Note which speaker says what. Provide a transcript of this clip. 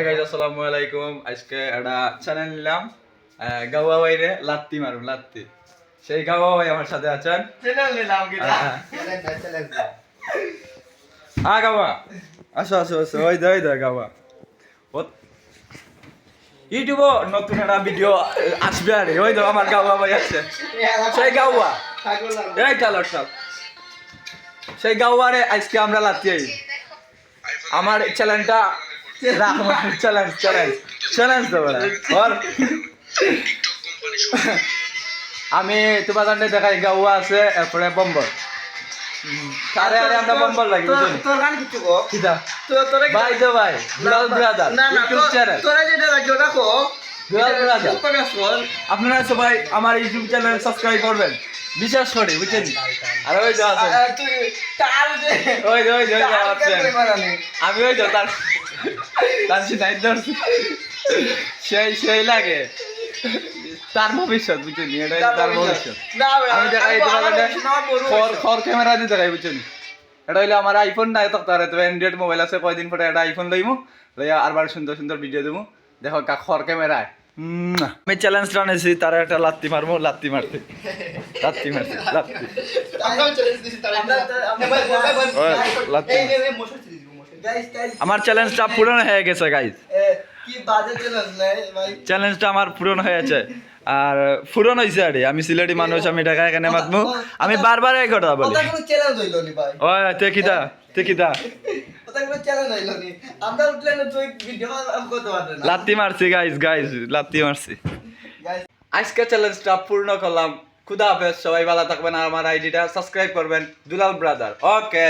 Speaker 1: Guys আসসালামু আলাইকুম। আজকে একটা চ্যানেল নিলাম, গাওয়া বাইরে লাত্তি মারুন লাত্তি। সেই গাওয়া ভাই আমার সাথে আছেন।
Speaker 2: চ্যানেল নিলাম কি না
Speaker 1: গাওয়া আসো আসো আসো, ওই দে গাওয়া। ইউটিউব নতুন একটা ভিডিও আসবে আরে, ওই তো আমার গাওয়া ভাই আছে। সেই গাওয়া এই চালক সব সেই গাওয়ারে আজকে আমরা লাত্তি আই। আমার চ্যানেলটা চ্যালেঞ্জ চ্যালেঞ্জ চ্যালেঞ্জ দেবো না ওর। আমি তোমার কাছে দেখাই গাওয়া আছে, এরপরে বম্বল। আরে আরে আমরা বম্বল লাগি
Speaker 2: তোর গান কিছু কো
Speaker 1: কিটা
Speaker 2: তোর
Speaker 1: ভাই তো ভাই দুলাল ব্রাদার
Speaker 2: না না
Speaker 1: ইউটিউব চ্যানেল
Speaker 2: তোরা যেটা রাখো রাখো
Speaker 1: দুলাল ব্রাদার।
Speaker 2: তোরা শোন
Speaker 1: আপনারা সবাই আমার ইউটিউব চ্যানেল সাবস্ক্রাইব করবেন, বিশেষ করে বুঝছেন। আর ওই যে আছে
Speaker 2: তুই তাল দে
Speaker 1: ওই যে আছে,
Speaker 2: মারানি
Speaker 1: আমি ওই যে তার সিনাই ধরছি, সেই লাগে তার ভবিষ্যৎ বুঝছেন, এটাই তার ভবিষ্যৎ।
Speaker 2: না
Speaker 1: আমি দেখাই তোমার খর ক্যামেরা দিয়ে দেখাই বুঝছেন। এটা হইলে আমার আইফোন নাই তো, তার অ্যান্ড্রয়েড মোবাইল আছে, কয়দিন পরে একটা আইফোন লইমু, লইয়া আরবার সুন্দর সুন্দর ভিডিও দেবো। দেখো খর ক্যামেরায় আমি চ্যালেঞ্জটা নিয়েছি, তারা একটা লাত্তি মারবো, লাত্তি মারতে লাত্তি
Speaker 2: আমরাও চ্যালেঞ্জ দিছি তারা
Speaker 1: লাত্তি।
Speaker 2: এই মোশন সিরিজ গাইস
Speaker 1: আমার চ্যালেঞ্জটা পূরণ হয়ে গেছে গাইস,
Speaker 2: কি বাজে চ্যালেঞ্জ নাই ভাই
Speaker 1: চ্যালেঞ্জটা আমার পূরণ হয়েছে। আর পূরণ হয়েছে আরে, আমি সিলেটি মানুষ, আমি ঢাকা এখানে মাতবো, আমি বারবার এই কথা বলি।
Speaker 2: ওটা কোনো চ্যালেঞ্জ হইলো নি ভাই,
Speaker 1: ওই তেকিদা
Speaker 2: ওটা কোনো চ্যালেঞ্জ হইলো নি। আমরা উঠলে না তুই ভিডিও করতে পারবে না
Speaker 1: লাত্তি মারছি গাইস লাত্তি মারছি।
Speaker 2: গাইস।
Speaker 1: আজকে চ্যালেঞ্জটা পূর্ণ করলাম। খুদা হাফেজ, সবাই ভালো থাকবেন, আর আমার আইডিটা সাবস্ক্রাইব করবেন, দুলাল ব্রাদার। ওকে।